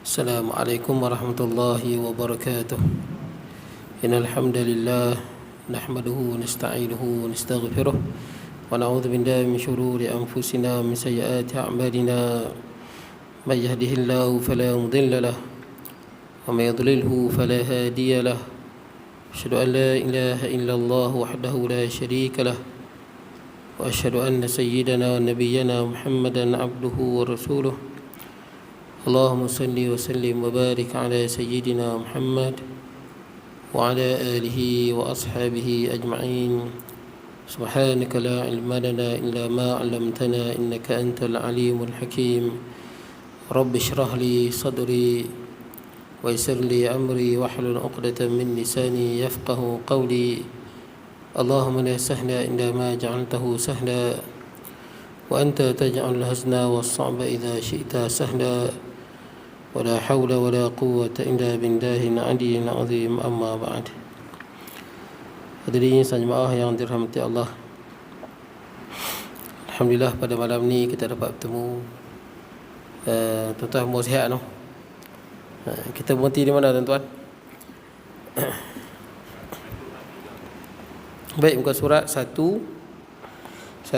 Assalamualaikum warahmatullahi wabarakatuh. Innal hamdalillah nahmaduhu wa nasta'inuhu wa nastaghfiruh wa na'udzu billahi min shururi anfusina wa min sayyiati a'malina. May yahdihillahu fala mudilla lahu wa may yudlilhu fala hadiya lahu. Asyhadu an la ilaha illallah wahdahu la syarika lahu wa asyhadu anna sayyidana wa nabiyyana Muhammadan abduhu wa rasuluh. Allahumma salli wa sallim wa barik ala sayyidina Muhammad wa ala alihi wa ashabihi ajma'in. Subhanaka la ilma lana illa ma 'allamtana innaka antal alimul hakim. Rabbi shrah li sadri wa yassir li amri wahlul 'uqdatam min lisani yafqahu qawli. Allahumma la sahla illa ma ja'altahu sahla wa anta taj'alul hazna was-sa'ba idza syi'ta sahla. ولا حول ولا قوة إلا بالله العلي العظيم أما بعد. Hadirin jemaah yang dirahmati Allah, alhamdulillah pada malam ni kita dapat bertemu. Tuan-tuan mau sihat no? Kita berhenti di mana tuan-tuan? Baik, muka surat 143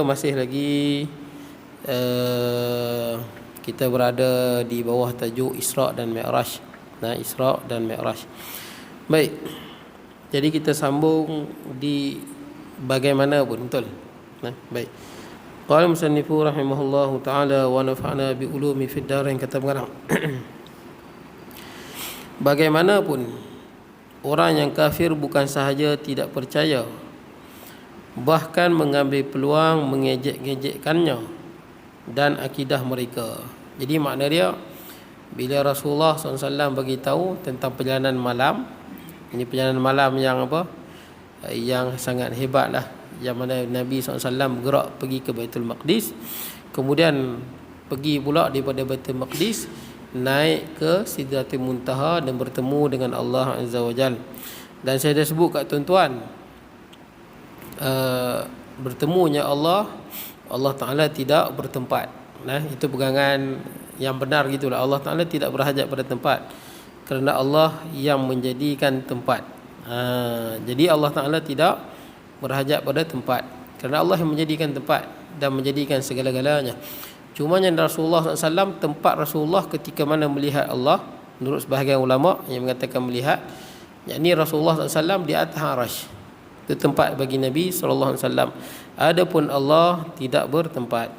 masih lagi kita berada di bawah tajuk Isra' dan Mi'raj. Isra' dan Mi'raj. Baik. Jadi kita sambung di bagaimana pun, betul. Baik. Qala musannifu rahimahullahu taala wa nafa'na bi ulumi fid darain, kata pengarang. Bagaimanapun orang yang kafir bukan sahaja tidak percaya, bahkan mengambil peluang mengejek-ngejekkannya dan akidah mereka. Jadi makna dia, bila Rasulullah SAW bagi tahu tentang perjalanan malam, ini perjalanan malam yang apa? Yang sangat hebat lah, yang mana Nabi SAW bergerak pergi ke Baitul Maqdis, kemudian pergi pula daripada Baitul Maqdis naik ke Sidratul Muntaha dan bertemu dengan Allah Azza wa Jalla. Dan saya dah sebut kat tuan-tuan, bertemunya Allah Ta'ala tidak bertempat. Itu pegangan yang benar gitulah. Allah Ta'ala tidak berhajat pada tempat, kerana Allah yang menjadikan tempat. Jadi Allah Ta'ala tidak berhajat pada tempat, kerana Allah yang menjadikan tempat dan menjadikan segala-galanya. Cuma yang Rasulullah SAW, tempat Rasulullah ketika mana melihat Allah, menurut sebahagian ulama yang mengatakan melihat, yakni Rasulullah SAW di atas Arash. Itu tempat bagi Nabi SAW. Adapun Allah tidak bertempat.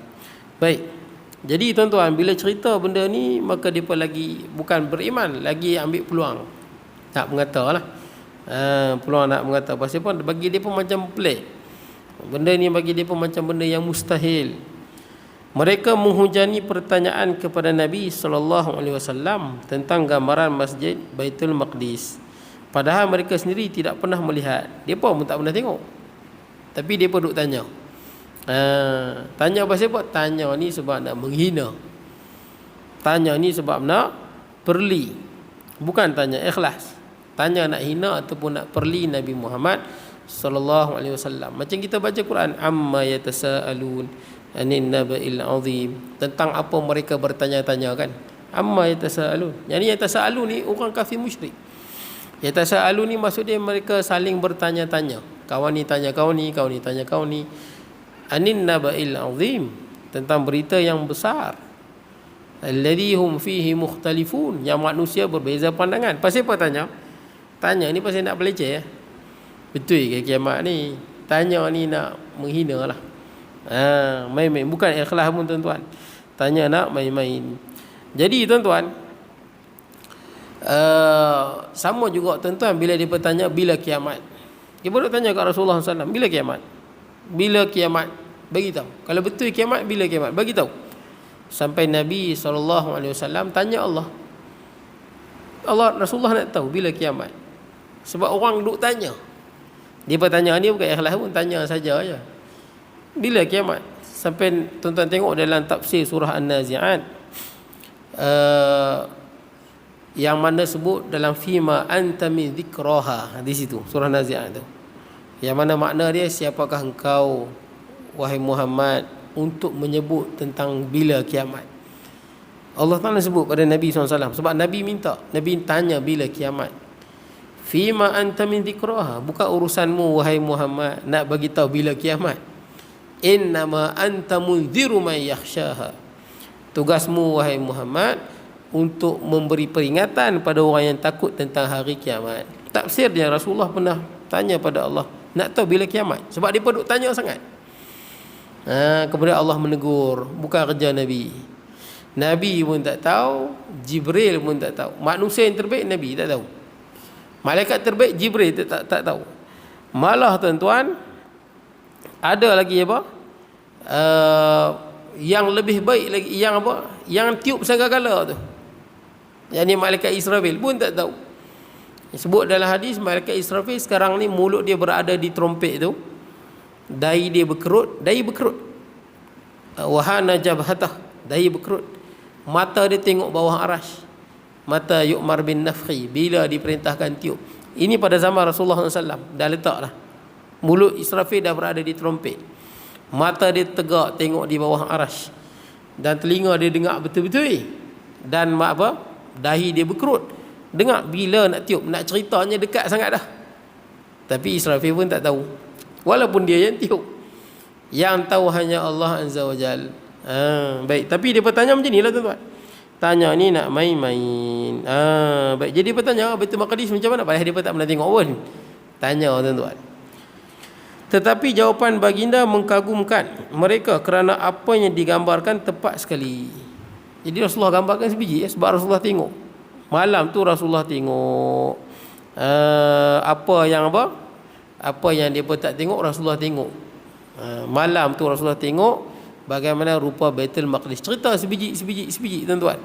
Baik. Jadi tuan-tuan, bila cerita benda ni, maka mereka lagi bukan beriman, lagi ambil peluang nak mengata lah. Peluang nak mengata. Pasal pun bagi dia pun macam pelik. Benda ni bagi dia pun macam benda yang mustahil. Mereka menghujani pertanyaan kepada Nabi SAW tentang gambaran Masjid Baitul Maqdis. Padahal mereka sendiri tidak pernah melihat. Dia pun tak pernah tengok. Tapi dia pun duk tanya. Tanya pasal apa? Tanya ni sebab nak menghina. Tanya ni sebab nak perli. Bukan tanya ikhlas. Tanya nak hina ataupun nak perli Nabi Muhammad sallallahu alaihi wasallam. Macam kita baca Quran, amma yatasaalun anin naba'il azim, tentang apa mereka bertanya-tanya kan. Amma yatasaalun. Jadi yatasaalun ni orang kafir musyrik. Yatasaalun ni maksud dia mereka saling bertanya-tanya. Kawan ni tanya kau ni, kau ni tanya kau ni. Anin naba'il azim, tentang berita yang besar. Alladhi hum fihi mukhtalifun, yang manusia berbeza pandangan. Pasal apa tanya? Tanya ni pasal nak beleceh ya? Betul ke kiamat ni? Tanya ni nak menghina lah. Main-main, bukan ikhlas pun tuan-tuan. Tanya nak main-main. Jadi tuan-tuan, sama juga tuan-tuan bila dia bertanya bila kiamat. Dia baru tanya kat Rasulullah SAW, bila kiamat? Bila kiamat? Bagi tahu. Kalau betul kiamat, bila kiamat? Bagi tahu. Sampai Nabi SAW tanya Allah. Rasulullah nak tahu bila kiamat. Sebab orang duk tanya. Dia bertanya ni bukan ikhlas pun, tanya saja aja. Bila kiamat? Sampai tuan-tuan tengok dalam tafsir surah An-Nazi'at, yang mana sebut dalam fima anta min dzikraha, di situ surah Nazi'at tu, yang mana makna dia, siapakah engkau wahai Muhammad untuk menyebut tentang bila kiamat. Allah Ta'ala sebut pada Nabi SAW. Sebab Nabi minta, Nabi tanya bila kiamat. Fima anta min dhikraha, bukan urusanmu wahai Muhammad nak bagi tahu bila kiamat. Innama anta munziru man yakhshaha, tugasmu wahai Muhammad untuk memberi peringatan pada orang yang takut tentang hari kiamat. Tafsir dia, Rasulullah pernah tanya pada Allah, nak tahu bila kiamat, sebab dia duk tanya sangat. Kemudian Allah menegur, bukan kerja Nabi. Nabi pun tak tahu, Jibril pun tak tahu. Manusia yang terbaik Nabi tak tahu, malaikat terbaik Jibril tak tahu. Malah tuan-tuan, ada lagi apa? Yang lebih baik lagi, yang apa? Yang tiup sangkakala tu, yang ni malaikat Israfil pun tak tahu. Sebut dalam hadis, malaikat Israfil sekarang ni mulut dia berada di trompet tu, dahi dia berkerut, wahana jabhatah, dahi berkerut, mata dia tengok bawah arash, mata yu'mar bin nafkhi, bila diperintahkan tiup. Ini pada zaman Rasulullah SAW dah letak dah, mulut Israfil dah berada di trompet, mata dia tegak tengok di bawah arash, dan telinga dia dengar betul-betul, dan apa, dahi dia berkerut, dengar bila nak tiup. Nak ceritanya dekat sangat dah, tapi Israfil pun tak tahu, walaupun dia yang tiup. Yang tahu hanya Allah Azza wa Jal. Baik, tapi dia bertanya macam ni lah tuan-tuan. Tanya ni nak main-main. Baik, jadi dia bertanya Baitul Maqdis macam mana? Padahal dia pun tak pernah tengok pun. Tanya tuan-tuan. Tetapi jawapan baginda mengagumkan mereka kerana apa yang digambarkan tepat sekali. Jadi Rasulullah gambarkan sebiji, sebab Rasulullah tengok. Malam tu Rasulullah tengok apa yang dia pun tak tengok, Rasulullah tengok. Malam tu Rasulullah tengok bagaimana rupa Baitul Maqdis. Cerita sebiji tuan-tuan.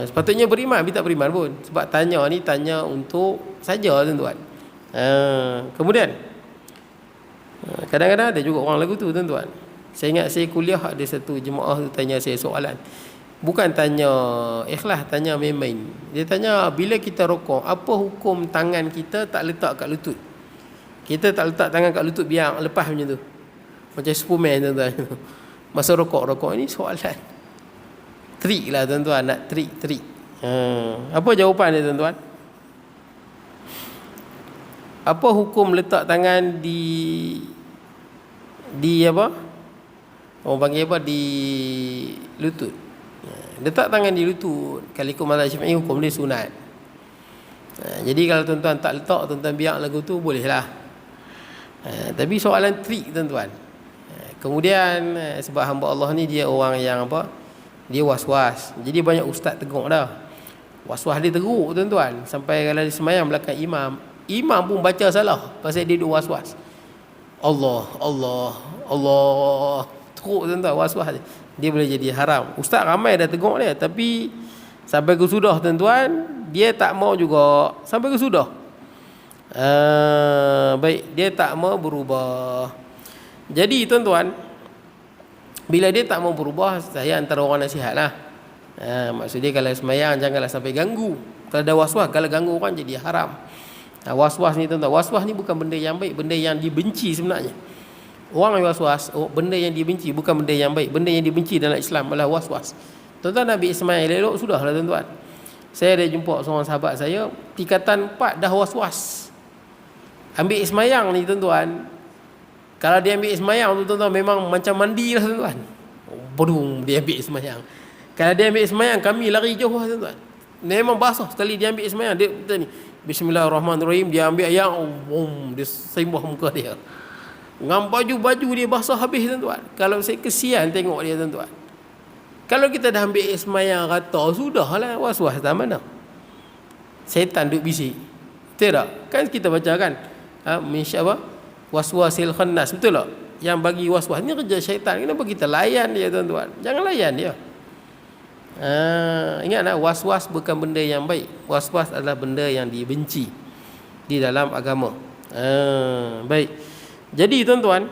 Sepatutnya beriman, tapi tak beriman pun, sebab tanya ni tanya untuk saja tuan-tuan. Kemudian kadang-kadang ada juga orang lagu tu tuan-tuan. Saya ingat saya kuliah, ada satu jemaah tu tanya saya soalan, bukan tanya ikhlas, tanya main-main. Dia tanya, bila kita rokok, apa hukum tangan kita tak letak kat lutut? Kita tak letak tangan kat lutut, biar lepas macam tu, macam Superman tuan-tuan. Masa rokok ini soalan trik lah tuan-tuan, nak trik. Apa jawapan dia tuan-tuan? Apa hukum letak tangan di apa, orang panggil apa, di lutut? Letak tangan di lutut, kalau ikut mazhab Syafi'i hukum dia sunat. Jadi kalau tuan-tuan tak letak, tuan-tuan biar lagu tu bolehlah. Tapi soalan trik tuan-tuan. Kemudian sebab hamba Allah ni dia orang yang apa, dia was-was. Jadi banyak ustaz tegur dah. Was-was dia teruk tuan-tuan, sampai kalau dia semayang belakang imam pun baca salah pasal dia duk was-was. Allah teruk tuan-tuan, was-was dia boleh jadi haram. Ustaz ramai dah tegur dia, tapi sampai ke sudah tuan-tuan, dia tak mau juga sampai ke sudah. Baik, dia tak mau berubah. Jadi tuan-tuan, bila dia tak mau berubah, saya antara orang nasihat lah. Maksudnya kalau semayang janganlah sampai ganggu. Kalau ada was-was, kalau ganggu orang jadi haram. Was-was ni tuan-tuan, was-was ni bukan benda yang baik, benda yang dibenci sebenarnya. Orang yang was-was, benda yang dibenci, bukan benda yang baik. Benda yang dibenci dalam Islam adalah was-was. Tuan-tuan Nabi Ismail elok sudahlah tuan-tuan. Saya ada jumpa seorang sahabat saya, tingkatan 4 dah was-was. Ambil ismayang ni tuan-tuan, kalau dia ambil ismayang tu tuan-tuan, memang macam mandi lah tuan-tuan. Bodong dia ambil ismayang. Kalau dia ambil ismayang, kami lari jauh lah tuan-tuan. Memang basah sekali dia ambil ismayang. Dia ni, Bismillahirrahmanirrahim, dia ambil ayam, dia sembah muka dia. Dengan baju dia basah habis tuan-tuan. Kalau saya kesian tengok dia tuan-tuan. Kalau kita dah ambil ismayang rata, sudahlah, was-was dah mana. Setan duk bisik. Betul tak? Kan kita baca kan, apa? Waswasil khannas, betul tak? Yang bagi was-was ni kerja syaitan. Kenapa kita layan dia tuan-tuan? Jangan layan dia. Ingatlah, was-was bukan benda yang baik. Was-was adalah benda yang dibenci di dalam agama. Baik. Jadi tuan-tuan,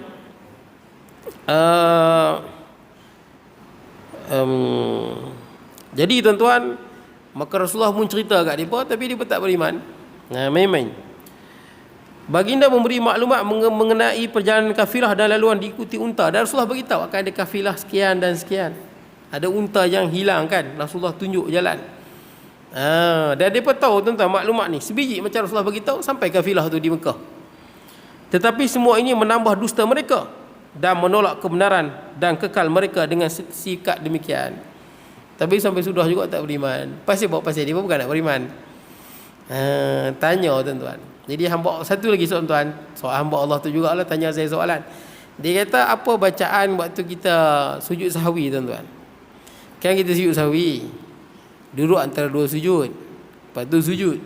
jadi tuan-tuan, maka Rasulullah pun cerita kat dia, tapi dia pun tak beriman. Main-main. Baginda memberi maklumat mengenai perjalanan kafilah dan laluan diikuti unta. Dan Rasulullah beritahu akan ada kafilah sekian dan sekian. Ada unta yang hilang kan, Rasulullah tunjuk jalan. Dan mereka tahu tentang maklumat ni, sebiji macam Rasulullah bagi tahu sampai kafilah tu di Mekah. Tetapi semua ini menambah dusta mereka dan menolak kebenaran dan kekal mereka dengan sikap demikian. Tapi sampai sudah juga tak beriman. Pasal dia bukan nak beriman. Tanya tuan-tuan. Jadi hamba satu lagi soalan tuan, soal hamba Allah tu jugalah tanya saya soalan. Dia kata apa bacaan waktu kita sujud sahwi tuan-tuan? Kan kita sujud sahwi, duduk antara dua sujud, lepas tu sujud.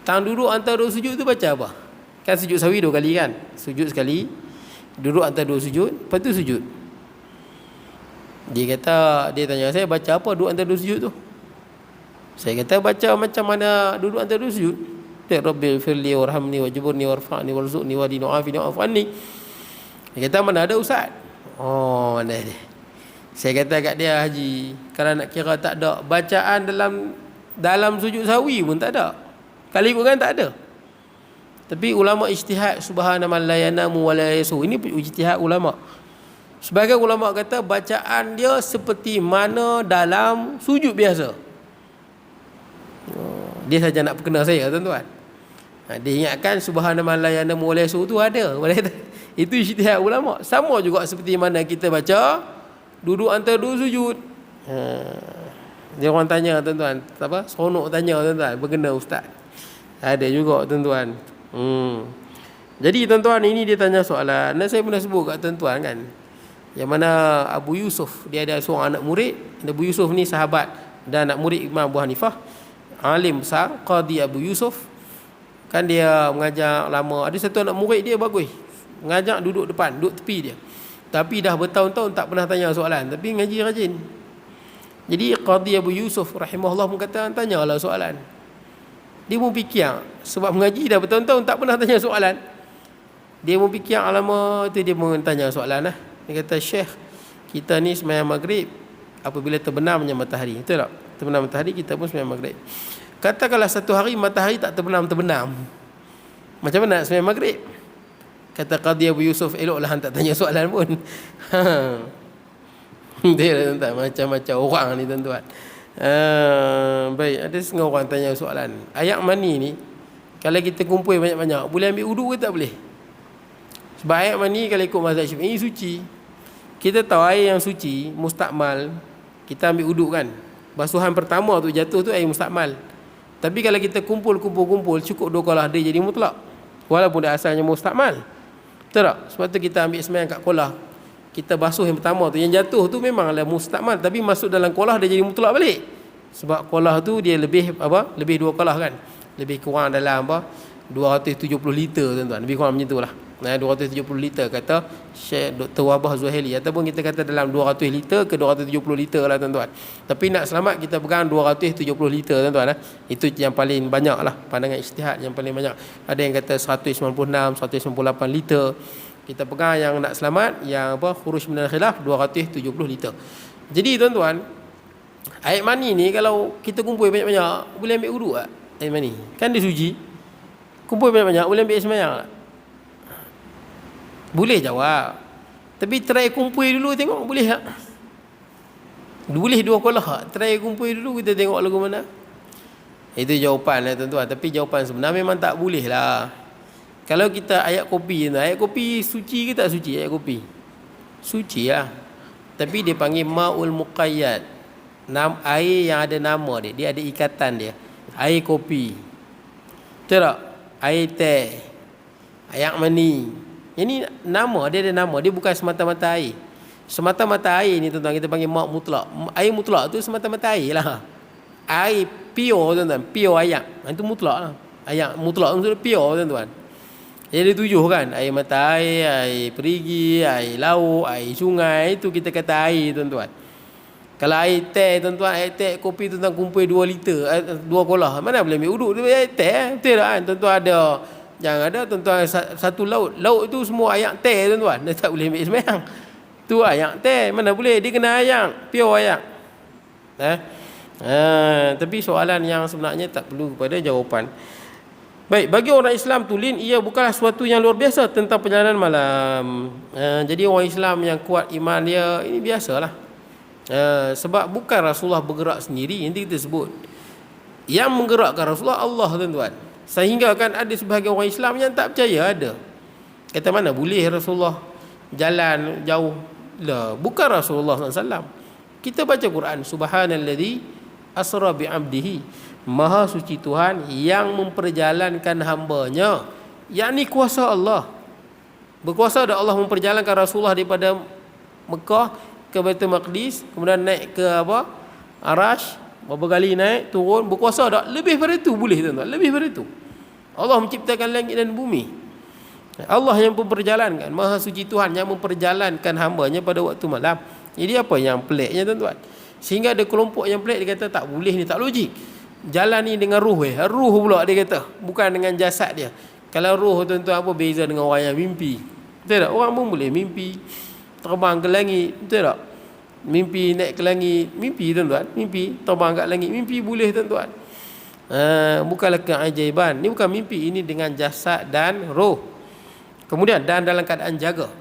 Tang duduk antara dua sujud tu baca apa? Kan sujud sahwi 2 kali kan? Sujud sekali, duduk antara 2 sujud, lepas tu sujud. Dia tanya saya baca apa duduk antara 2 sujud tu? Saya kata baca macam mana duduk antara 2 sujud. Ya Rabbil firli warhamni wajburni warfa'ni warzuqni wadini wa'afini wa'afu anni. Dia kata mana ada ustaz? Oh, mana dia? Saya kata kat dia, Haji, kalau nak kira tak ada bacaan dalam sujud sahwi pun tak ada. Kali ikutkan tak ada. Tapi ulama ijtihad subhanaman la yanamu wa la yasu. Ini ijtihad ulama. Sebagai ulama kata bacaan dia seperti mana dalam sujud biasa. Dia saja nak perkenal saya tuan-tuan. Dia ingatkan subhanaman la yanamu wa la yasu tu ada. Itu ijtihad ulama. Sama juga seperti mana kita baca duduk antara 2 sujud. Dia orang tanya tuan-tuan, apa? Seronok tanya tuan-tuan, berkena ustaz. Ada juga tuan-tuan. Jadi tuan-tuan, ini dia tanya soalan. Dan saya pernah sebut kat tuan-tuan kan, yang mana Abu Yusuf, dia ada seorang anak murid. Abu Yusuf ni sahabat dan anak murid Imam Abu Hanifah, alim besar, Qadi Abu Yusuf. Kan dia mengajar lama. Ada satu anak murid dia bagus, mengajar duduk depan, duduk tepi dia. Tapi dah bertahun-tahun tak pernah tanya soalan, tapi ngaji rajin. Jadi Qadi Abu Yusuf rahimahullah pun kata, tanyalah soalan. Dia pun fikir, sebab mengaji dah bertahun-tahun tak pernah tanya soalan. Dia pun fikir alamak tu, dia pun tanya soalan lah. Dia kata, Syekh, kita ni sembahyang maghrib apabila terbenamnya matahari. Betul tak? Terbenam matahari, kita pun sembahyang maghrib. Katakanlah satu hari matahari tak terbenam, macam mana nak sembahyang maghrib? Kata Qadi Abu Yusuf, eloklah hang tak tanya soalan pun. Dia tuan-tuan, macam-macam orang ni tuan-tuan. Baik, ada setengah orang tanya soalan. Ayak mani ni, kalau kita kumpul banyak-banyak, boleh ambil wudu ke tak boleh? Sebab ayak mani kalau ikut mazhab Syafi'i ini suci. Kita tahu air yang suci, mustakmal, kita ambil wudu kan. Basuhan pertama tu jatuh tu air mustakmal. Tapi kalau kita kumpul, cukup 2 kolah dia jadi mutlak. Walaupun dia asalnya mustakmal. Betul tak? Sebab tu kita ambil sembahyang kat kolah, kita basuh yang pertama tu, yang jatuh tu memanglah mustakmal, tapi masuk dalam kolah dia jadi mutlak balik. Sebab kolah tu dia lebih apa? Lebih 2 kolah kan. Lebih kurang dalam apa? 270 liter tuan-tuan. Lebih kurang macam itulah. 270 liter kata Syekh Dr. Wabah Zuhaili, ataupun kita kata dalam 200 liter ke 270 liter lah tuan-tuan. Tapi nak selamat kita pegang 270 liter tuan-tuan. Itu yang paling banyak lah, pandangan ijtihad yang paling banyak. Ada yang kata 196, 198 liter. Kita pegang yang nak selamat, yang apa, khuruj minal khilaf 270 liter. Jadi tuan-tuan, air mani ni kalau kita kumpul banyak-banyak, boleh ambil wudu tak? Air mani kan dia suci. Kumpul banyak-banyak, boleh ambil sembahyang tak? Boleh jawab. Tapi try kumpul dulu tengok boleh tak? Boleh 2 kolah. Try kumpul dulu, kita tengok lagu mana. Itu jawapan lah tuan-tuan. Tapi jawapan sebenar memang tak boleh lah. Kalau kita ayat kopi suci ke tak suci ayat kopi? Suci lah. Tapi dia panggil ma'ul muqayyad. Air yang ada nama dia. Dia ada ikatan dia. Air kopi. Betul tak? Air teh. Air mani. Ini nama, dia ada nama. Dia bukan semata-mata air. Semata-mata air ni tuan-tuan kita panggil ma' mutlak. Air mutlak tu semata-mata air lah. Air pure tuan-tuan. Pure ayak. Itu mutlak lah. Ayak mutlak maksudnya pure tuan-tuan. Jadi ada 7 kan. Air mata air, air perigi, air laut, air sungai. Itu kita kata air tuan-tuan. Kalau air teh tuan-tuan, air teh kopi tuan-tuan kumpul 2 liter, 2 kolah. Mana boleh ambil uduk? Dia air teh. Betul tak kan? Tuan-tuan ada. Yang ada tuan-tuan satu laut. Laut tu semua ayak teh tuan-tuan. Dia tak boleh ambil sembahyang. Tu ayak teh. Mana boleh. Dia kena ayak. Pure ayak. Tapi soalan yang sebenarnya tak perlu kepada jawapan. Baik, bagi orang Islam tulen, ia bukanlah sesuatu yang luar biasa tentang perjalanan malam. Jadi orang Islam yang kuat iman dia, ini biasalah. Sebab bukan Rasulullah bergerak sendiri. Nanti kita sebut yang menggerakkan Rasulullah Allah, tuan-tuan. Sehingga kan ada sebahagian orang Islam yang tak percaya ada. Kata mana boleh Rasulullah jalan jauh. Lah, bukan Rasulullah SAW. Kita baca Quran, subhanalladzi asra bi'abdihi, maha suci Tuhan yang memperjalankan hambanya. Yakni kuasa Allah. Berkuasa ada Allah memperjalankan Rasulullah daripada Mekah ke Baitul Maqdis, kemudian naik ke apa? Arash, berapa kali naik, turun, berkuasa tak? Lebih daripada itu boleh, tuan-tuan. Lebih daripada itu. Allah menciptakan langit dan bumi. Allah yang memperjalankan, maha suci Tuhan yang memperjalankan hambanya pada waktu malam. Jadi apa yang peliknya, tuan-tuan? Sehingga ada kelompok yang pelik, dia kata tak boleh ni, tak logik. Jalan ni dengan ruh, ruh pula dia kata, bukan dengan jasad dia. Kalau ruh, tuan-tuan, apa beza dengan orang yang mimpi? Betul tak? Orang pun boleh mimpi terbang ke langit, betul tak? Mimpi naik ke langit, mimpi, tuan-tuan. Mimpi terbang kat langit, mimpi boleh, tuan-tuan. Bukanlah keajaiban. Ini bukan mimpi, ini dengan jasad dan roh. Kemudian dan dalam keadaan jaga.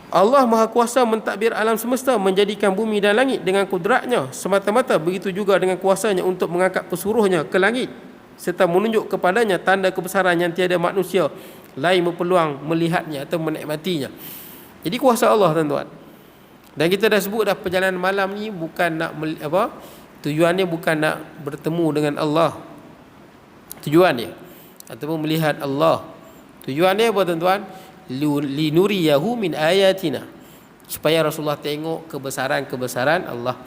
Allah Maha Kuasa mentadbir alam semesta, menjadikan bumi dan langit dengan kudratnya semata-mata. Begitu juga dengan kuasanya untuk mengangkat pesuruhnya ke langit, serta menunjuk kepadanya tanda kebesaran yang tiada manusia lain berpeluang melihatnya atau menikmatinya. Jadi kuasa Allah, tuan-tuan. Dan kita dah sebut dah, perjalanan malam ni bukan nak tujuannya bukan nak bertemu dengan Allah. Tujuan dia ataupun melihat Allah. Tujuan dia apa, tuan-tuan? Linuriyahu min ayatina, supaya Rasulullah tengok kebesaran-kebesaran Allah.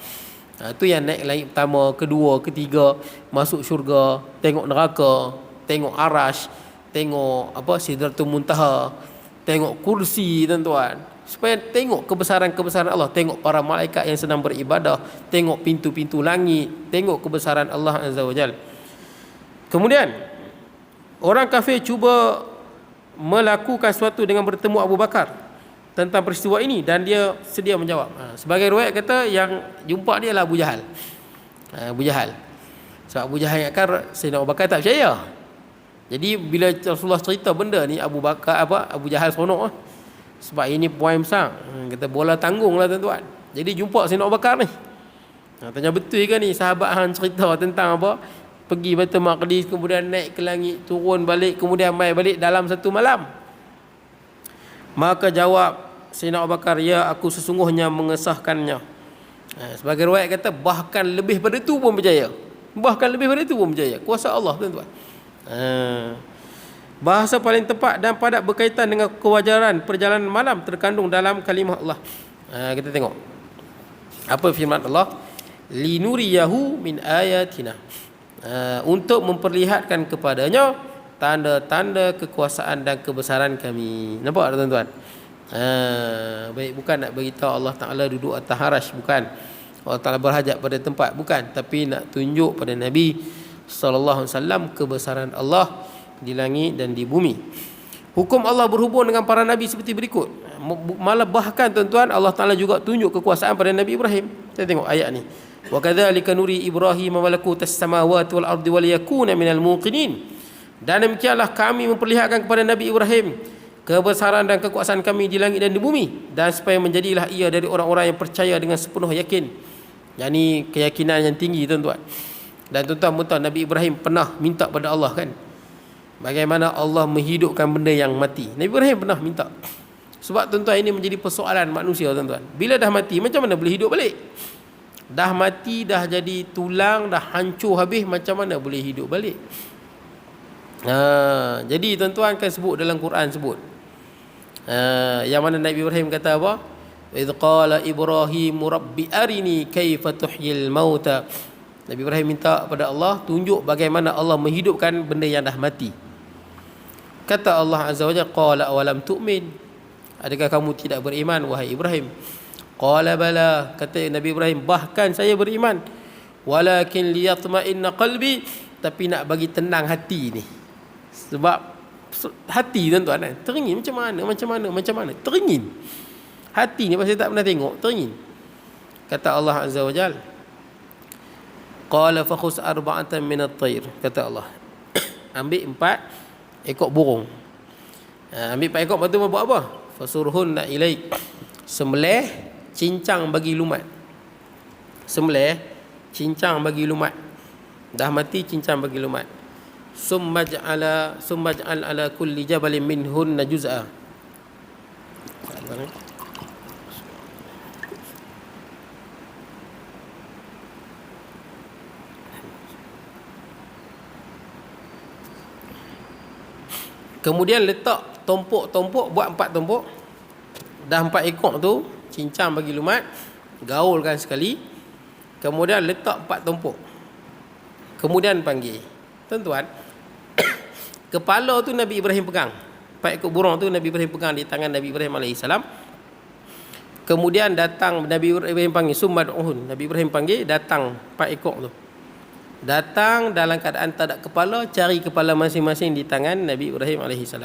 Itu yang naik langit pertama, kedua, ketiga, masuk syurga, tengok neraka, tengok arash, tengok Sidratul Muntaha, tengok kursi, tuan-tuan. Supaya tengok kebesaran-kebesaran Allah, tengok para malaikat yang sedang beribadah, tengok pintu-pintu langit, tengok kebesaran Allah Azza wa Jalla. Kemudian orang kafir cuba melakukan sesuatu dengan bertemu Abu Bakar tentang peristiwa ini, dan dia sedia menjawab. Sebagai riwayat kata yang jumpa dia adalah Abu Jahal. Abu Jahal. Sebab Abu Jahal ingatkan Sayyidina Abu Bakar tak percaya. Jadi bila Rasulullah cerita benda ni, Abu Jahal seronok. Sebab ini poin besar. Kita bola tanggung lah, tuan-tuan. Jadi jumpa Sayyidina Abu Bakar ni. Tanya betul ke ni sahabat hang cerita tentang pergi Baitul Maqdis, kemudian naik ke langit, turun balik, kemudian mai balik dalam satu malam. Maka jawab Sayyidina Abu Bakar, ya, aku sesungguhnya mengesahkannya. Sebagai riwayat kata bahkan lebih pada itu pun percaya. Bahkan lebih pada itu pun percaya. Kuasa Allah, tuan-tuan. Bahasa paling tepat dan padat berkaitan dengan kewajaran perjalanan malam terkandung dalam kalimah Allah. Kita tengok apa firman Allah, linuriyahu min ayatina, untuk memperlihatkan kepadanya tanda-tanda kekuasaan dan kebesaran kami. Nampak tak, tuan-tuan? Baik, bukan nak beritahu Allah Ta'ala duduk atas arash, bukan. Allah Ta'ala berhajat pada tempat, bukan. Tapi nak tunjuk pada Nabi SAW kebesaran Allah di langit dan di bumi. Hukum Allah berhubung dengan para Nabi seperti berikut. Malah bahkan, tuan-tuan, Allah Ta'ala juga tunjuk kekuasaan pada Nabi Ibrahim. Kita tengok ayat ni. Wa kadzalika nuri Ibrahim malakutas samawati wal ardi wal yakuna minal muqinin. Dan demikianlah kami memperlihatkan kepada Nabi Ibrahim kebesaran dan kekuasaan kami di langit dan di bumi, dan supaya menjadilah ia dari orang-orang yang percaya dengan sepenuh yakin. Yang ni keyakinan yang tinggi, tuan-tuan. Dan tuan-tuan, Nabi Ibrahim pernah minta pada Allah, kan, bagaimana Allah menghidupkan benda yang mati. Nabi Ibrahim pernah minta. Sebab, tuan-tuan, ini menjadi persoalan manusia, tuan-tuan. Bila dah mati, macam mana boleh hidup balik? Dah mati, dah jadi tulang, dah hancur habis, macam mana boleh hidup balik? Jadi, tuan-tuan, kan sebut dalam Quran, sebut yang mana Nabi Ibrahim kata apa? Idh qala Ibrahim rabbi arini kaifa tuhyil mauta. Nabi Ibrahim minta pada Allah, tunjuk bagaimana Allah menghidupkan benda yang dah mati. Kata Allah Azza wa Jalla, qala awalam tu'min, adakah kamu tidak beriman wahai Ibrahim? Qala bala, kata Nabi Ibrahim, bahkan saya beriman. Walakin liyatma'inna qalbi, tapi nak bagi tenang hati ni. Sebab hati, tuan-tuan, teringin macam mana, teringin. Hati ni pasal tak pernah tengok, teringin. Kata Allah Azza wa Jalla, qala fakhus arba'atan min at-tayr, kata Allah, ambil 4 ekor burung. Ambil 4 ekor, lepas tu buat apa? Fasurhunna ilaik, sembelih, cincang bagi lumat. Sembelih, cincang bagi lumat. Dah mati, cincang bagi lumat. Summaj'al ala kulli jabalin minhunna juz'a. Kemudian letak tompok-tompok, buat 4 tompok. Dah 4 ekor tu, cincang bagi lumat, gaulkan sekali. Kemudian letak 4 tompok. Kemudian panggil. Tuan-tuan, kepala tu Nabi Ibrahim pegang. 4 ekor burung tu Nabi Ibrahim pegang di tangan Nabi Ibrahim AS. Kemudian datang Nabi Ibrahim panggil, Summad'uhun. Nabi Ibrahim panggil, datang 4 ekor tu. Datang dalam keadaan tak ada kepala, cari kepala masing-masing di tangan Nabi Ibrahim AS.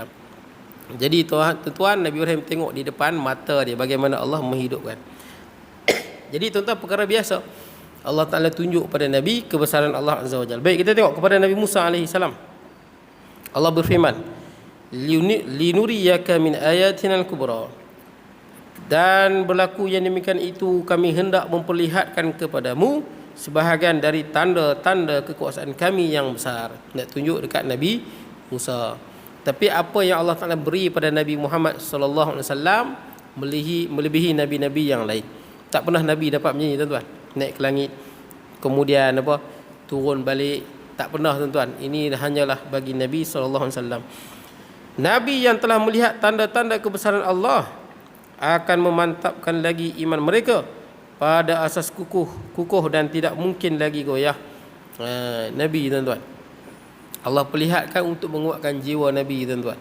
Jadi tuan-tuan, Nabi Ibrahim tengok di depan mata dia bagaimana Allah menghidupkan. Jadi tuan-tuan, perkara biasa Allah Ta'ala tunjuk pada Nabi kebesaran Allah Azza wa Jalla. Baik, kita tengok kepada Nabi Musa AS. Allah berfirman, linuriyaka min ayatina al-kubra. Dan berlaku yang demikian itu, kami hendak memperlihatkan kepadamu sebahagian dari tanda-tanda kekuasaan kami yang besar. Nak tunjuk dekat Nabi Musa. Tapi apa yang Allah Ta'ala beri pada Nabi Muhammad sallallahu alaihi wasallam melebihi nabi-nabi yang lain. Tak pernah Nabi dapat macam ni, tuan-tuan. Naik ke langit, kemudian turun balik. Tak pernah, tuan-tuan. Ini hanyalah bagi Nabi sallallahu alaihi wasallam. Nabi yang telah melihat tanda-tanda kebesaran Allah akan memantapkan lagi iman mereka pada asas kukuh dan tidak mungkin lagi goyah. Nabi, tuan-tuan, Allah perlihatkan untuk menguatkan jiwa Nabi, tuan-tuan.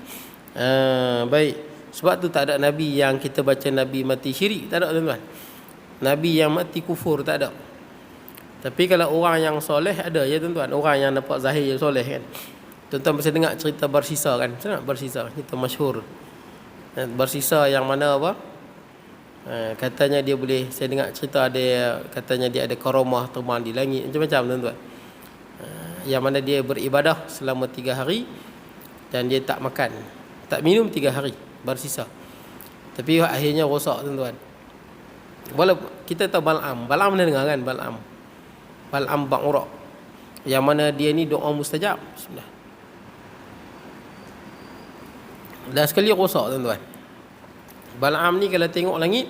Baik, sebab tu tak ada Nabi yang kita baca Nabi mati syirik, tak ada, tuan-tuan. Nabi yang mati kufur, tak ada. Tapi kalau orang yang soleh ada, ya tuan-tuan. Orang yang nampak zahir soleh kan. Tuan-tuan bisa dengar cerita Barsisa kan. Macam mana Barsisa? Cerita masyhur. Barsisa yang mana katanya dia boleh, saya dengar cerita dia, katanya dia ada karamah terbang di langit, macam-macam, tuan-tuan. Yang mana dia beribadah selama 3 hari dan dia tak makan, tak minum 3 hari, Barsisa. Tapi akhirnya rosak, tuan-tuan. Walaupun kita tahu Bal'am mana dengar kan? Bal'am Ba'ura, yang mana dia ni doa mustajab. Bismillah. Dah sekali rosak, tuan-tuan. Bal'am ni kalau tengok langit,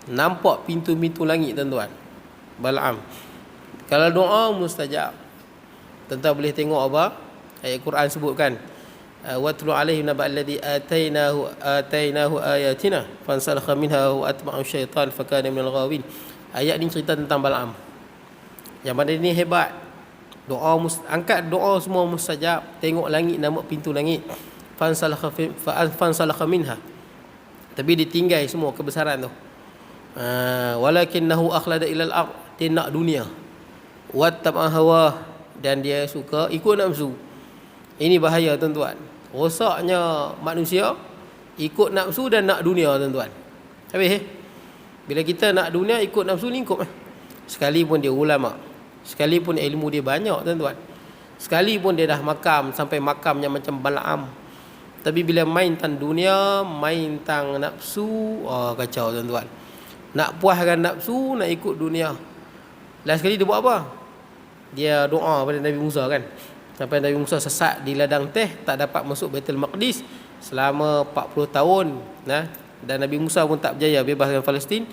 nampak pintu-pintu langit, tuan-tuan. Bal'am kalau doa mustajab. Tuan-tuan boleh tengok ayat Quran sebutkan, watlu alaihim naba alladhi atainahu ayatina fansalakha minha wa atba'ahu syaitan fakana minal ghawin. Ayat ni cerita tentang Bal'am, yang mana ini hebat. Angkat doa semua mustajab. Tengok langit, nampak pintu langit. Fansalakha minha, tapi ditinggal semua kebesaran tu. Walakinnahu akhlada ilal ard, dia nak dunia. Wattaba'a hawa, dan dia suka ikut nafsu. Ini bahaya, tuan-tuan. Rosaknya manusia ikut nafsu dan nak dunia, tuan-tuan. Habis bila kita nak dunia ikut nafsu, lingkup. Sekalipun dia ulama, sekalipun ilmu dia banyak, tuan-tuan, sekalipun dia dah makam sampai makamnya macam Bal'am, tapi bila main tang dunia, main tang nafsu, kacau, tuan-tuan. Nak puaskan nafsu, nak ikut dunia. Last sekali dia buat apa? Dia doa pada Nabi Musa kan. Sampai Nabi Musa sesat di ladang teh, tak dapat masuk Baitul Maqdis selama 40 tahun. Dan Nabi Musa pun tak berjaya bebaskan Palestin,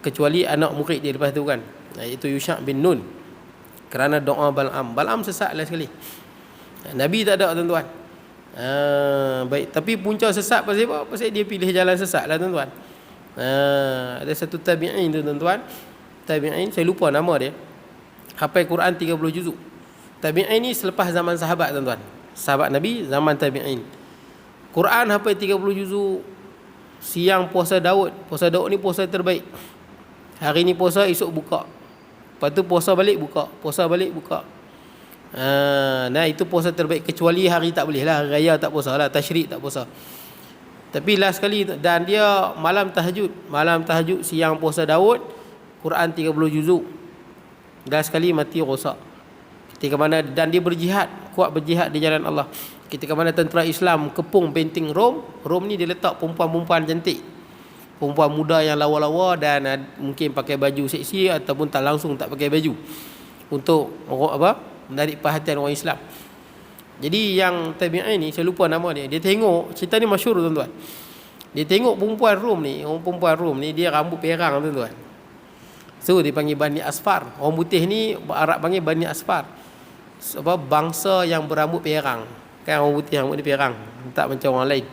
kecuali anak murid dia lepas tu kan, iaitu Yusha' bin Nun, kerana doa Bal'am. Bal'am sesat last sekali. Nabi tak ada, tuan-tuan. Baik, tapi punca sesat pasal apa? Pasal dia pilih jalan sesat lah, tuan-tuan. Ada satu tabi'in tu, tuan-tuan. Tabi'in, saya lupa nama dia, hafal Quran 30 juzuk. Tabi'in ni selepas zaman sahabat, tuan-tuan. Sahabat Nabi, zaman tabi'in. Quran hafal 30 juzuk. Siang puasa Daud. Puasa Daud ni puasa terbaik. Hari ni puasa, esok buka. Lepas tu puasa balik, buka. Puasa balik, buka. Itu puasa terbaik. Kecuali hari tak boleh lah, hari raya tak puasa lah, tasyrik tak puasa. Tapi last sekali, dan dia malam tahajud, siang puasa Daud, Quran 30 juzuk. Last sekali mati rosak. Ketika mana, dan dia berjihad, kuat berjihad di jalan Allah. Ketika mana tentera Islam kepung benteng Rom ni dia letak perempuan-perempuan cantik. Perempuan muda yang lawa-lawa dan mungkin pakai baju seksi ataupun tak langsung tak pakai baju untuk menarik perhatian orang Islam. Jadi yang tabi'in ni, saya lupa nama dia. Dia tengok, cerita ni masyhur tuan-tuan. Dia tengok perempuan Rom ni, orang perempuan Rom ni dia rambut perang tuan-tuan. So dia panggil Bani Asfar. Orang putih ni Arab panggil Bani Asfar. Sebab bangsa yang berambut perang. Kan orang putih rambut dia perang, tak macam orang lain.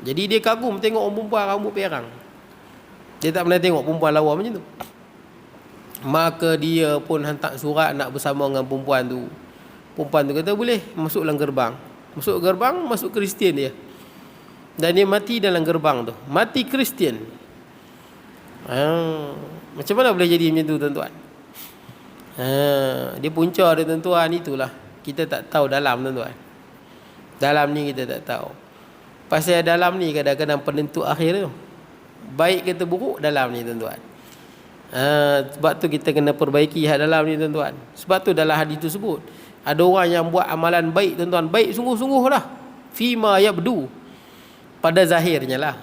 Jadi dia kagum tengok orang perempuan rambut perang. Dia tak pernah tengok perempuan lawa macam tu. Maka dia pun hantar surat nak bersama dengan perempuan tu. Perempuan tu kata boleh masuk dalam gerbang. Masuk gerbang, masuk Kristian dia. Dan dia mati dalam gerbang tu. Mati Kristian. Macam mana boleh jadi macam tu tuan-tuan? Dia punca dia tuan-tuan. Itulah kita tak tahu dalam tuan-tuan. Dalam ni kita tak tahu. Pasal dalam ni kadang-kadang penentu akhir tu. Baik kata buruk dalam ni tuan-tuan. Sebab tu kita kena perbaiki hal dalam ni tuan-tuan. Sebab tu dalam hadis tu sebut ada orang yang buat amalan baik tuan-tuan, baik sungguh-sungguh lah, fima yabdu, pada zahirnya lah,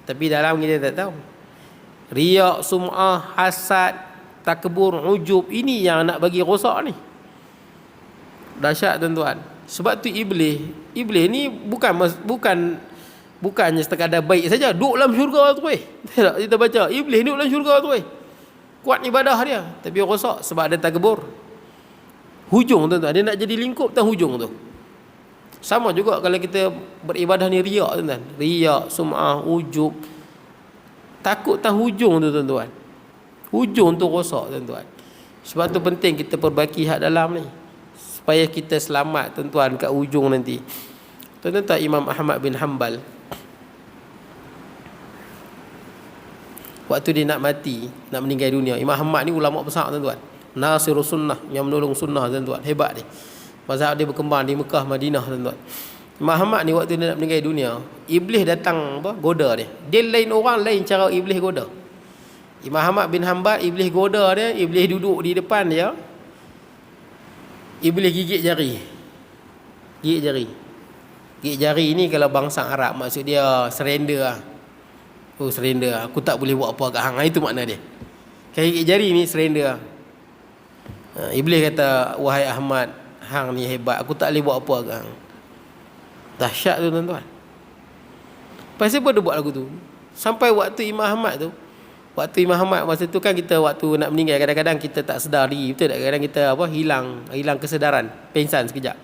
tapi dalam kita tak tahu. Riak, sum'ah, hasad, takbur, ujub, ini yang nak bagi rosak ni. Dahsyat tuan-tuan. Sebab tu iblis ni bukannya sekadar baik saja, duduk dalam syurga tu tak, kita baca iblis duduk dalam syurga tu kuat ibadah dia, tapi rosak sebab ada takbur, hujung tuan-tuan. Dia nak jadi lingkup tang hujung tu. Sama juga kalau kita beribadah ni riak tuan-tuan. Riak, sum'ah, ujub, takut tang hujung tu tuan-tuan. Hujung tu rosak tuan-tuan. Sebab tu penting kita perbaiki hak dalam ni supaya kita selamat tuan-tuan kat hujung nanti. Tuan-tuan, Imam Ahmad bin Hanbal waktu dia nak mati, nak meninggal dunia. Imam Ahmad ni ulama besar tuan-tuan. Nasirus sunnah, yang menolong sunnah tuan-tuan. Hebat dia. Mazhab dia berkembang di Mekah, Madinah tuan-tuan. Imam Ahmad ni waktu dia nak meninggal dunia, iblis datang goda dia. Dia lain orang, lain cara iblis goda. Imam Ahmad bin Hanbal, iblis goda dia, iblis duduk di depan dia. Iblis gigit jari. Gigit jari. Gigit jari ni kalau bangsa Arab maksud dia surrender lah. Oh surrender, aku tak boleh buat apa kat hang. Itu makna dia. Kalau gigit jari ni surrender lah. Iblis kata, wahai Ahmad, hang ni hebat, aku tak boleh buat apa kat hang. Dahsyat tu tuan-tuan. Pasal apa dia buat lagu tu? Sampai waktu Imam Ahmad tu, waktu Imam Ahmad masa tu kan kita waktu nak meninggal kadang-kadang kita tak sedar diri, betul tak? Kadang-kadang kita hilang kesedaran, pengsan sekejap.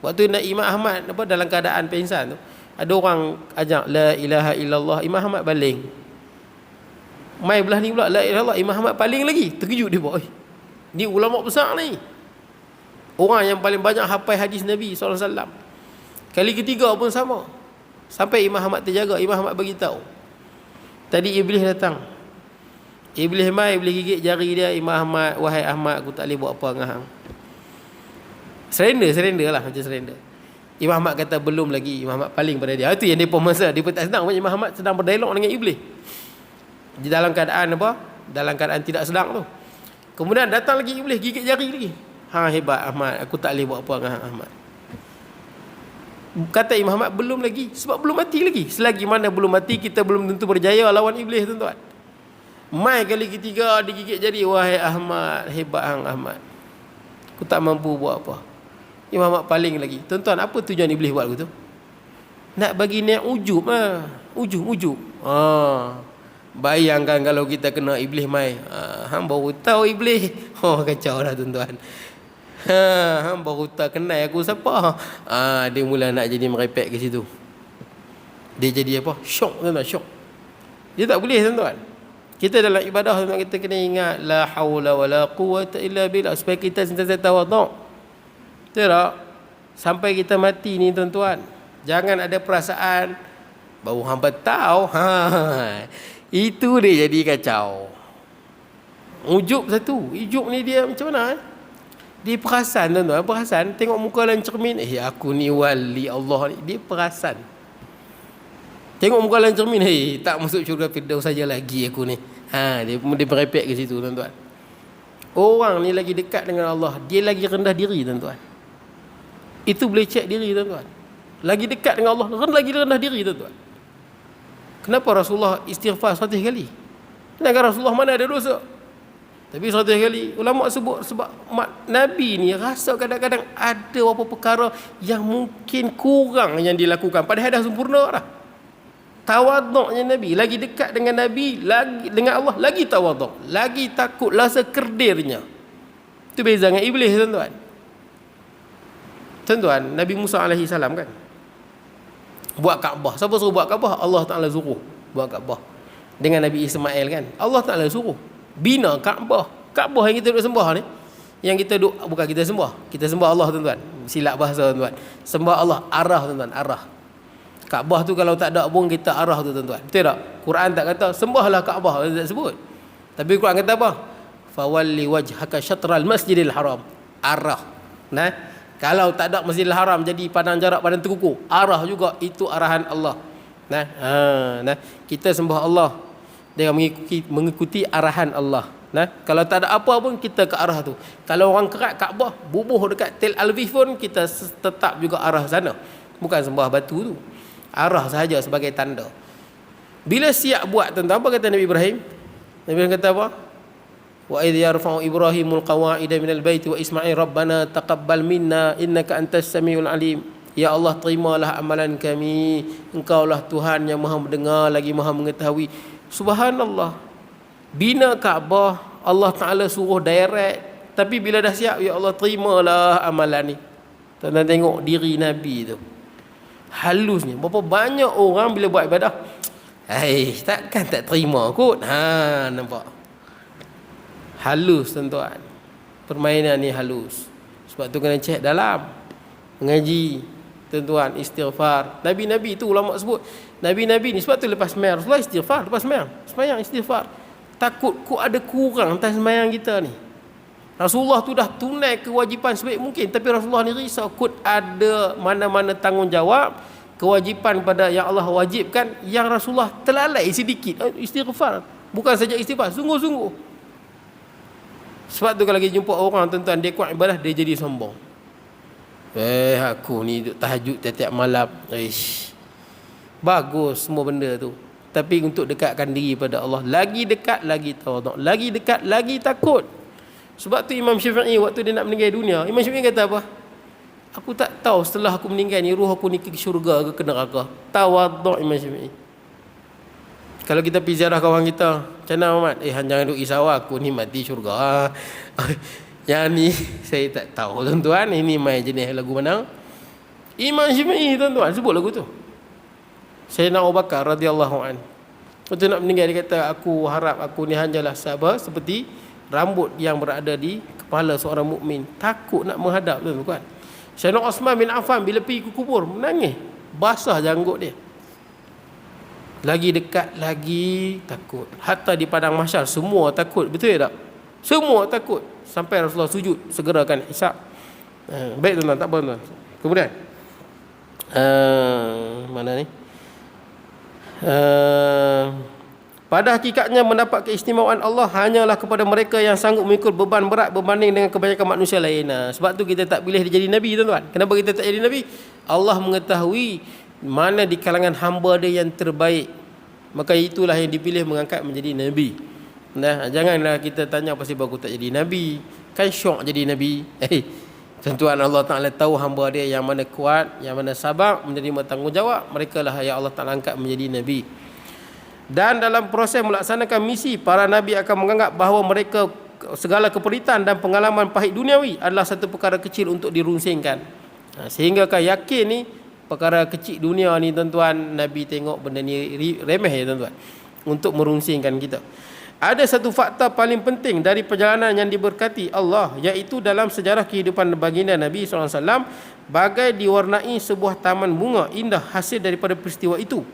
Waktu nak Imam Ahmad dalam keadaan pengsan tu, ada orang ajak la ilaha illallah, Imam Ahmad baling. Mai belah ni pula la ilaha illallah, Imam Ahmad baling lagi. Terkejut dia buat, ni ulama besar ni. Orang yang paling banyak hafal hadis Nabi SAW. Kali ketiga pun sama. Sampai Imam Ahmad terjaga, Imam Ahmad bagi tahu. Tadi iblis datang. Iblis mai, iblis gigit jari dia. Imam Ahmad, wahai Ahmad, aku tak boleh buat apa dengan hang. Surrender lah, macam surrender. Imam Ahmad kata belum lagi. Imam Ahmad paling pada dia. Itu yang dia pun masa dia pun tak sedang. Imam Ahmad sedang berdialog dengan iblis di dalam keadaan dalam keadaan tidak sedang tu. Kemudian datang lagi iblis, gigit jari lagi. Hang hebat Ahmad, aku tak boleh buat apa dengan Ahmad. Kata Imam Ahmad belum lagi, sebab belum mati lagi. Selagi mana belum mati, kita belum tentu berjaya lawan iblis tuan-tuan. Mai kali ketiga digigit jari, wahai Ahmad, hebat hang Ahmad, aku tak mampu buat apa. Imam Ahmad paling lagi. Tuan-tuan, apa tujuan iblis buat begitu? Nak bagi naik ujub lah. Ujub. Bayangkan kalau kita kena iblis mai. Hang baru tahu iblis. Kacau lah tuan-tuan. Hang baru tahu kenal aku siapa. Dia mula nak jadi merepek ke situ. Dia jadi apa? Syok tuan-tuan, syok. Dia tak boleh tuan-tuan. Kita dalam ibadah tuan-tuan, kita kena ingat la haula wala quwwata illa billah, supaya kita sentiasa tawaduk. Betul tak? Sampai kita mati ni tuan-tuan, jangan ada perasaan baru hamba tahu. Itu dia jadi kacau. Ujub satu. Ujub ni dia macam mana? Dia perasan tuan-tuan, perasan. Tengok muka dalam cermin, aku ni wali Allah ni. Dia perasan. Tengok muka dalam cermin, tak masuk syurga Firdaus saja lagi aku ni. Dia merepek ke situ tuan-tuan. Orang ni lagi dekat dengan Allah, dia lagi rendah diri tuan-tuan. Itu boleh cek diri tuan-tuan. Lagi dekat dengan Allah, lagi rendah diri tuan-tuan. Kenapa Rasulullah istighfar 100 kali? Sedangkan Rasulullah mana ada dosa? Tapi 100 kali. Ulama sebut sebab Nabi ni rasa kadang-kadang ada beberapa perkara yang mungkin kurang yang dilakukan, padahal dah sempurna dah. Tawaduknya Nabi, lagi dekat dengan Nabi, lagi dengan Allah, lagi tawaduk, lagi takut rasa kerdirnya. Itu beza dengan iblis, tuan-tuan. Tuan-tuan, Nabi Musa alaihi salam kan buat Kaabah. Siapa suruh buat Kaabah? Allah Taala suruh buat Kaabah. Dengan Nabi Ismail kan, Allah Taala suruh bina Kaabah. Kaabah yang kita duk sembah ni, yang kita duk, bukan kita sembah, kita sembah Allah, tuan-tuan. Silap bahasa, tuan-tuan. Sembah Allah, arah, tuan-tuan, arah. Kaabah tu kalau tak ada pun kita arah tu, tuan-tuan. Betul tak? Quran tak kata sembahlah Kaabah, tak sebut. Tapi Quran kata apa? Fawalli wajhaka syatral masjidil haram. Arah. Nah, kalau tak ada Masjidil Haram jadi pandang jarak, pandang terkukur, arah juga, itu arahan Allah. Nah, kita sembah Allah dengan mengikuti arahan Allah. Nah, kalau tak ada apa pun kita ke arah tu. Kalau orang kerat Kaabah, bubuh dekat Tel Aviv pun kita tetap juga arah sana. Bukan sembah batu tu. Arah sahaja sebagai tanda. Bila siap buat, tuan-tuan, apa kata Nabi Ibrahim? Nabi Ibrahim kata apa? Wa idh yarfa'u Ibrahimul qawa'ida minal baiti wa Ismail rabbana taqabbal minna innaka antas samiul alim. Ya Allah, terimalah amalan kami, Engkaulah Tuhan yang Maha mendengar lagi Maha mengetahui. Subhanallah. Bina Kaabah Allah Taala suruh direct, tapi bila dah siap, ya Allah terimalah amalan ni. Tuan-tuan tengok diri Nabi tu. Halusnya. Berapa banyak orang bila buat ibadah, takkan tak terima kot. Nampak? Halus, tuan-tuan. Permainan ni halus. Sebab tu kena cek dalam. Mengaji, tuan-tuan, istighfar. Nabi-nabi tu ulama sebut, Nabi-nabi ni sebab tu lepas sembahyang Rasulullah istighfar, lepas sembahyang istighfar. Takut kok ada kurang atas sembahyang kita ni. Rasulullah tu dah tunai kewajipan sebaik mungkin, tapi Rasulullah ni risau kut ada mana-mana tanggungjawab, kewajipan pada yang Allah wajibkan yang Rasulullah terlalai sedikit. Istighfar. Bukan saja istighfar, sungguh-sungguh. Sebab tu kalau kita jumpa orang, tuan-tuan, dia kuat ibadah, dia jadi sombong. Aku ni duduk tahajud tiap-tiap malam. Bagus semua benda tu, tapi untuk dekatkan diri pada Allah, lagi dekat lagi tawaduk, lagi dekat lagi takut. Sebab tu Imam Syafi'i waktu dia nak meninggal dunia, Imam Syafi'i kata apa? Aku tak tahu setelah aku meninggal ni ruh aku ni ke syurga ke neraka. Tawaduk Imam Syafi'i. Kalau kita pergi ziarah kawan kita, macam mana Muhammad? Jangan duk risau, aku ni mati syurga. Yang ni saya tak tahu, tuan-tuan. Ini main jenis lagu mana? Imam Syafi'i, tuan-tuan, sebut lagu tu. Sayyidina Abu Bakar radhiyallahu an, waktu nak meninggal dia kata, aku harap aku ni hanyalah sabar seperti rambut yang berada di kepala seorang mukmin. Takut nak menghadap, tuan-tuan. Sayyidina Osman bin Affan bila pergi ke kubur menangis, basah janggut dia. Lagi dekat lagi takut. Hatta di padang mahsyar semua takut, betul tak? Semua takut. Sampai Rasulullah sujud, segerakan hisab. Baik, tuan-tuan, tak apa, tuan. Kemudian mana ni? Pada hakikatnya mendapat keistimewaan Allah hanyalah kepada mereka yang sanggup memikul beban berat berbanding dengan kebanyakan manusia lain. Sebab tu kita tak pilih dia jadi Nabi, tuan-tuan. Kenapa kita tak jadi Nabi? Allah mengetahui mana di kalangan hamba dia yang terbaik, maka itulah yang dipilih mengangkat menjadi Nabi. Nah, janganlah kita tanya pasal aku tak jadi Nabi, kan syok jadi Nabi. Tuan-tuan, Allah Ta'ala tahu hamba dia yang mana kuat, yang mana sabar menerima tanggungjawab, mereka lah yang Allah Ta'ala angkat menjadi Nabi. Dan dalam proses melaksanakan misi, para Nabi akan menganggap bahawa mereka segala keperitan dan pengalaman pahit duniawi adalah satu perkara kecil untuk dirungsingkan. Sehingga kan yakin ni perkara kecil dunia ni, tuan-tuan, Nabi tengok benda ni remeh ya, tuan-tuan, untuk merungsingkan kita. Ada satu fakta paling penting dari perjalanan yang diberkati Allah, iaitu dalam sejarah kehidupan baginda Nabi SAW, bagai diwarnai sebuah taman bunga indah hasil daripada peristiwa itu.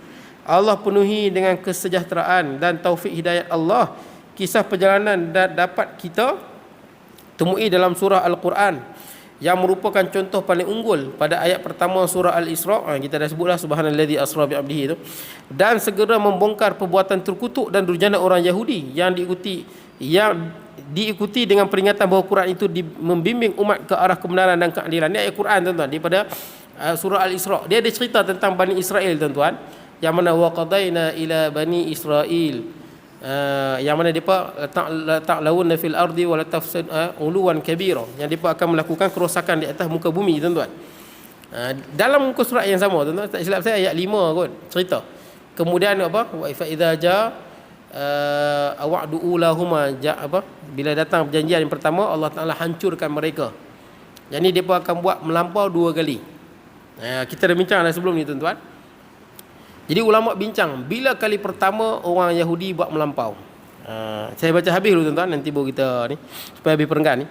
Allah penuhi dengan kesejahteraan dan taufik hidayat Allah. Kisah perjalanan dapat kita temui dalam surah Al-Quran, yang merupakan contoh paling unggul pada ayat pertama surah Al-Isra. Kita dah sebutlah subhanallazi asra bi 'abdihi itu, dan segera membongkar perbuatan terkutuk dan durjana orang Yahudi yang diikuti dengan peringatan bahawa Quran itu membimbing umat ke arah kebenaran dan keadilan. Ini ayat Quran, tuan-tuan, daripada surah Al-Isra. Dia ada cerita tentang Bani Israel, tuan-tuan. yang mana wa qadaina ila bani Israil, yang mana depa ta'lawunna fil ardi wa la tafsid uluwan kabira, yang depa akan melakukan kerosakan di atas muka bumi tuan-tuan. Dalam muka surat yang sama tuan-tuan, tak silap saya ayat 5 kot cerita. Kemudian apa, wa fa idza ja awa'du ulahuma apa, bila datang perjanjian yang pertama Allah Taala hancurkan mereka. Jadi depa akan buat melampau 2 kali. Kita dah bincang dah sebelum ni tuan-tuan. Jadi ulama bincang bila kali pertama orang Yahudi buat melampau. Saya baca habis dulu tuan-tuan, nanti baru kita ni supaya habis perenggan ni.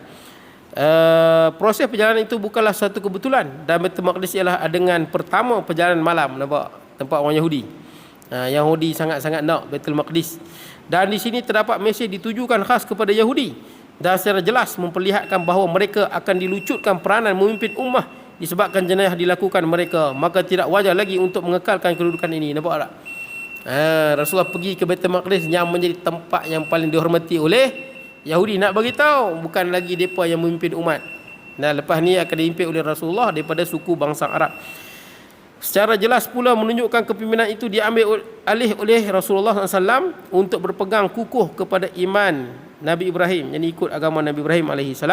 Proses perjalanan itu bukanlah satu kebetulan, dan Baitul Maqdis ialah dengan pertama perjalanan malam, nampak tempat orang Yahudi. Yahudi sangat-sangat nak Baitul Maqdis. Dan di sini terdapat mesej ditujukan khas kepada Yahudi dan secara jelas memperlihatkan bahawa mereka akan dilucutkan peranan memimpin ummah disebabkan jenayah dilakukan mereka, maka tidak wajar lagi untuk mengekalkan kedudukan ini. Nampak tak? Rasulullah pergi ke Baitul Maqdis yang menjadi tempat yang paling dihormati oleh Yahudi. Nak bagi tahu bukan lagi depa yang memimpin umat. Dan lepas ni akan dipimpin oleh Rasulullah daripada suku bangsa Arab. Secara jelas pula menunjukkan kepimpinan itu diambil alih oleh Rasulullah SAW untuk berpegang kukuh kepada iman Nabi Ibrahim, yang ikut agama Nabi Ibrahim AS,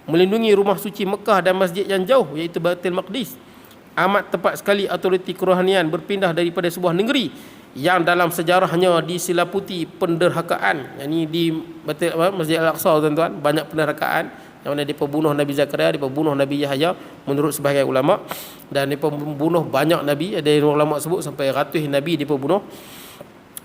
melindungi rumah suci Mekah dan masjid yang jauh iaitu Baitul Maqdis. Amat tepat sekali autoriti kerohanian berpindah daripada sebuah negeri yang dalam sejarahnya disilaputi penderhakaan. Yang ini di Masjid Al-Aqsa tuan-tuan, banyak penderhakaan, yang mana mereka bunuh Nabi Zakaria, mereka bunuh Nabi Yahya menurut sebahagian ulama, dan mereka bunuh banyak Nabi. Ada ulama sebut sampai ratus Nabi mereka bunuh.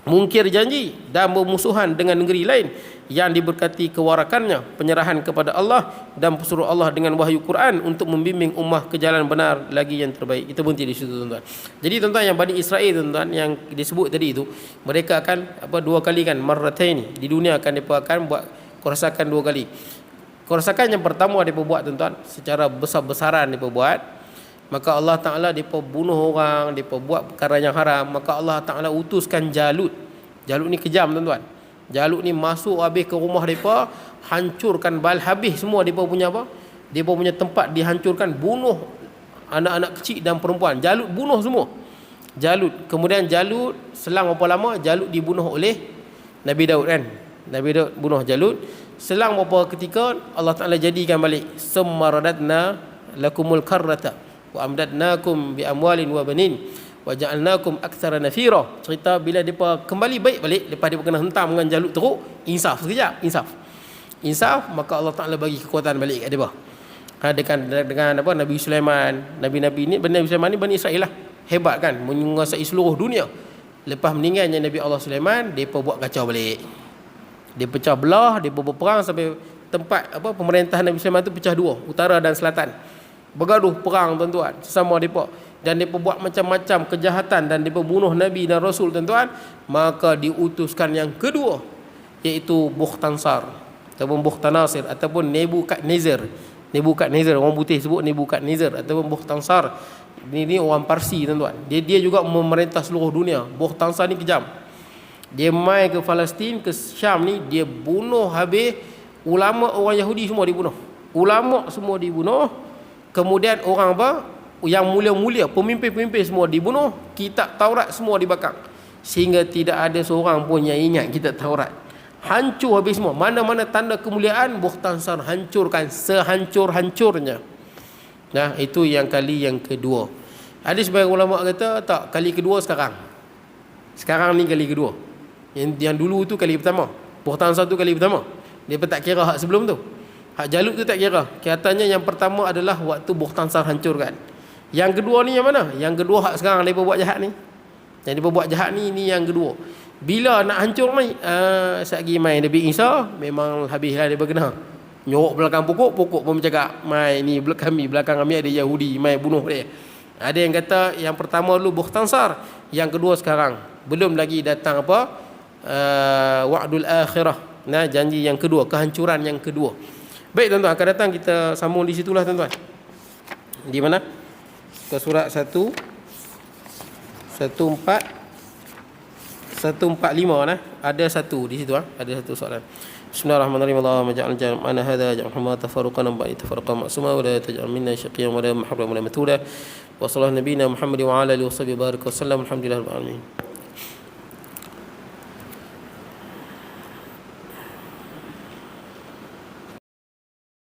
Mungkir janji dan bermusuhan dengan negeri lain yang diberkati kewarakannya, penyerahan kepada Allah dan pesuruh Allah dengan wahyu Quran untuk membimbing ummah ke jalan benar lagi yang terbaik. Kita berhenti di situ tuan-tuan. Jadi tuan-tuan, yang Bani Israel tuan-tuan yang disebut tadi itu, mereka akan 2 kali kan, marratain, di dunia akan mereka akan buat kerosakan 2 kali. Kerosakan yang pertama mereka buat tuan-tuan secara besar-besaran mereka buat. Maka Allah Ta'ala mereka bunuh orang, mereka buat perkara yang haram. Maka Allah Ta'ala utuskan Jalut. Jalut ni kejam tuan-tuan. Jalut ni masuk habis ke rumah mereka, hancurkan habis semua mereka punya apa, mereka punya tempat dihancurkan, bunuh anak-anak kecil dan perempuan. Jalut bunuh semua. Jalut. Kemudian Jalut selang berapa lama Jalut dibunuh oleh Nabi Daud kan. Nabi Daud bunuh Jalut. Selang beberapa ketika Allah Ta'ala jadikan balik, summa radadna lakumul karrata wa amdadnakum bi amwalin wa banin wa ja'alnakum aktsara nafira. Cerita bila depa kembali baik balik lepas depa kena hentam dengan Jalut teruk, insaf sekejap, insaf, maka Allah Ta'ala bagi kekuatan balik kat depa. Dengan apa, Nabi Sulaiman, nabi-nabi ni, Nabi Sulaiman ni Bani Israel lah, hebat kan, menguasai seluruh dunia. Lepas meninggalnya Nabi Allah Sulaiman, depa buat kacau balik. Dia pecah belah, dia berperang sampai tempat apa pemerintahan Nabi Sulaiman tu pecah 2, utara dan selatan. Bergaduh perang tuan-tuan sesama depa, dan depa buat macam-macam kejahatan dan depa bunuh nabi dan rasul tuan-tuan. Maka diutuskan yang kedua, iaitu Bukhtansar ataupun Bukhtanasir ataupun Nebukadnezar. Nebukadnezar, orang putih sebut Nebukadnezar ataupun Bukhtansar. Ini orang Parsi tuan-tuan. Dia juga memerintah seluruh dunia. Bukhtansar ni kejam. Dia mai ke Palestin, ke Syam ni, dia bunuh habis ulama orang Yahudi semua dibunuh. Ulama semua dibunuh. Kemudian orang apa yang mulia-mulia, pemimpin-pemimpin semua dibunuh. Kitab Taurat semua dibakar. Sehingga tidak ada seorang pun yang ingat kitab Taurat. Hancur habis semua. Mana-mana tanda kemuliaan, Bukhtansar hancurkan sehancur-hancurnya. Nah, itu yang kali yang kedua. Ada sebagian ulama kata tak, kali kedua sekarang. Sekarang ni kali kedua. Yang dulu tu kali pertama. Bukhtansar tu kali pertama. Dia pun tak kira hak sebelum tu. Hak Jalut tu tak kira. Katanya yang pertama adalah waktu Bukhtansar hancurkan. Yang kedua ni yang mana? Yang kedua hak sekarang mereka buat jahat ni. Yang mereka buat jahat ni yang kedua. Bila nak hancur ni, sekali main Nabi Isa, memang habislah dia berkena. Nyorok belakang pokok pun bercakap, mai ni belakang kami ada Yahudi, mai bunuh dia. Ada yang kata yang pertama dulu Bukhtansar, yang kedua sekarang. Belum lagi datang apa? Wa'dul akhirah. Nah, janji yang kedua, kehancuran yang kedua. Baik tuan-tuan, akan datang kita sambung di situlah tuan-tuan. Di mana? Ke surat 145 nah. Ada satu di situ ada satu soalan. Bismillahirrahmanirrahim. Allahumma ja'al jam'ana hadha jam'an tafarruqan ba'da tafarruqan ma'suma wa la taj'al minna shaqiyyan wa la mahruman wa la mathuda Wa sallallahu nabiyina Muhammad wa ala alihi wasallam. Alhamdulillah rabbil alamin.